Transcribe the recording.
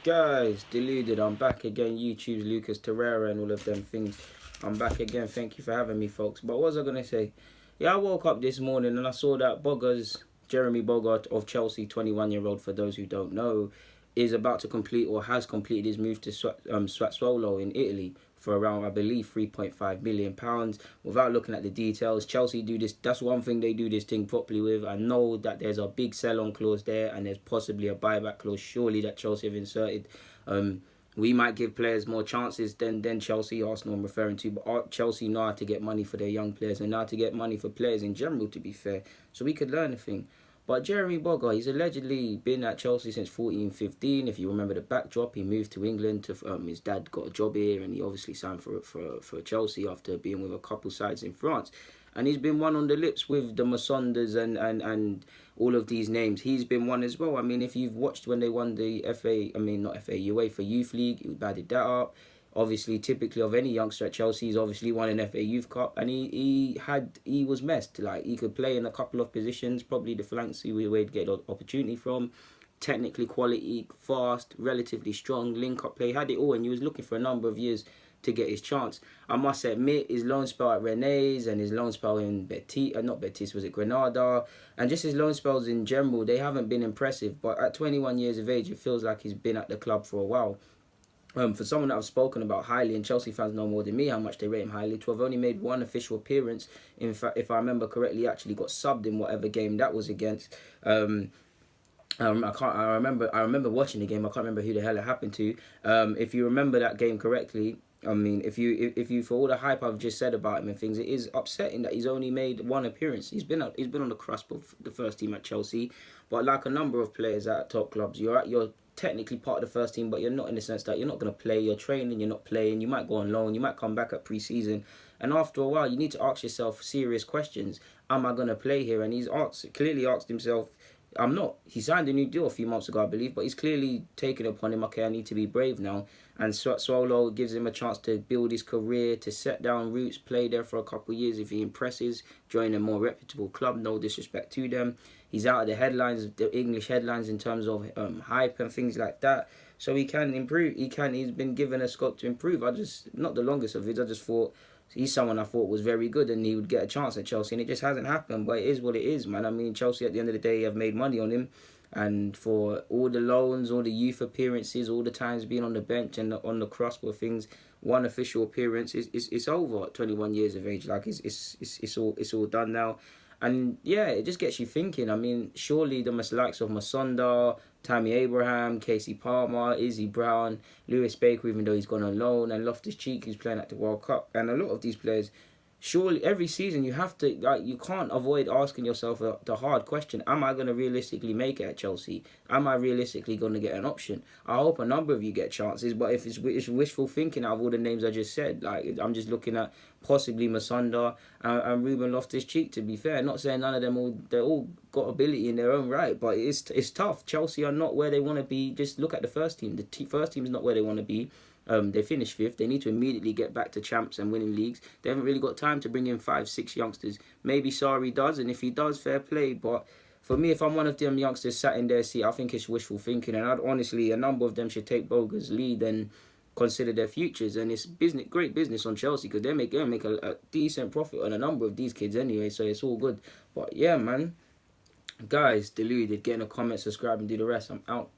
Guys, deluded. I'm back again. YouTube's Lucas Torreira and all of them things. I'm back again. Thank you for having me, folks. But what was I gonna say? Yeah, I woke up this morning and I saw that Jeremie Boga of Chelsea, 21-year-old, for those who don't know, is about to complete or has completed his move to Sassuolo in Italy for around, I believe, £3.5 million. Without looking at the details, Chelsea do this. That's one thing they do this thing properly with. I know that there's a big sell-on clause there, and there's possibly a buyback clause. Surely that Chelsea have inserted. We might give players more chances than Chelsea, Arsenal I'm referring to, but Chelsea know how to get money for their young players and know how to get money for players in general, to be fair. So we could learn a thing. But Jeremy Boga, he's allegedly been at Chelsea since 14-15. If you remember the backdrop, he moved to England. His dad got a job here, and he obviously signed for Chelsea after being with a couple sides in France. And he's been one on the lips with the Masondas and all of these names. He's been one as well. I mean, if you've watched when they won the UEFA Youth League, he batted that up. Obviously, typically of any youngster at Chelsea, he's obviously won an FA Youth Cup, and he was messed. Like, he could play in a couple of positions, probably the flanks where he'd get opportunity from. Technically quality, fast, relatively strong, link-up play, had it all, and he was looking for a number of years to get his chance. I must admit, his loan spell at Rennes and his loan spell in Granada, and just his loan spells in general, they haven't been impressive. But at 21 years of age, it feels like he's been at the club for a while. For someone that I've spoken about highly, and Chelsea fans know more than me how much they rate him highly, to have only made one official appearance, in fact, if I remember correctly, actually got subbed in whatever game that was against. I remember watching the game. I can't remember who the hell it happened to. If you remember that game correctly, I mean, if you for all the hype I've just said about him and things, it is upsetting that he's only made one appearance. He's been on the cusp of the first team at Chelsea, but like a number of players at top clubs, you're technically part of the first team, but you're not, in the sense that you're not going to play. You're training, you're not playing. You might go on loan. You might come back at pre-season, and after a while, you need to ask yourself serious questions. Am I going to play here? And he's clearly asked himself, I'm not. He signed a new deal a few months ago, I believe, but he's clearly taken upon him, okay, I need to be brave now. And Sassuolo gives him a chance to build his career, to set down roots, play there for a couple of years. If he impresses, join a more reputable club, no disrespect to them. He's out of the headlines, the English headlines, in terms of hype and things like that. So he can improve. He's been given a scope to improve. Not the longest of it, I just thought, he's someone I thought was very good and he would get a chance at Chelsea, and it just hasn't happened. But it is what it is, man. I mean, Chelsea at the end of the day have made money on him, and for all the loans, all the youth appearances, all the times being on the bench and on the cusp of things, one official appearance it's over at 21 years of age. Like, it's all done now. And yeah, it just gets you thinking. I mean, surely the likes of Masonda, Tammy Abraham, Casey Palmer, Izzy Brown, Lewis Baker, even though he's gone on loan, and Loftus-Cheek, who's playing at the World Cup, and a lot of these players, surely every season you have to, like, you can't avoid asking yourself the hard question: am I going to realistically make it at Chelsea? Am I realistically going to get an option? I hope a number of you get chances, but if it's wishful thinking out of all the names I just said, like, I'm just looking at possibly Masonda and Ruben Loftus-Cheek, to be fair. Not saying none of them they all got ability in their own right, but it's tough. Chelsea are not where they want to be. Just look at the first team. The first team is not where they want to be. They finished fifth. They need to immediately get back to champs and winning leagues. They haven't really got time to bring in 5-6 youngsters. Maybe Sarri does, and if he does, fair play. But for me, if I'm one of them youngsters sat in their seat, I think it's wishful thinking. And honestly, a number of them should take Boga's lead and consider their futures. And it's great business on Chelsea, because they make a decent profit on a number of these kids anyway. So it's all good. But yeah, man. Guys, deluded. Get in a comment, subscribe, and do the rest. I'm out.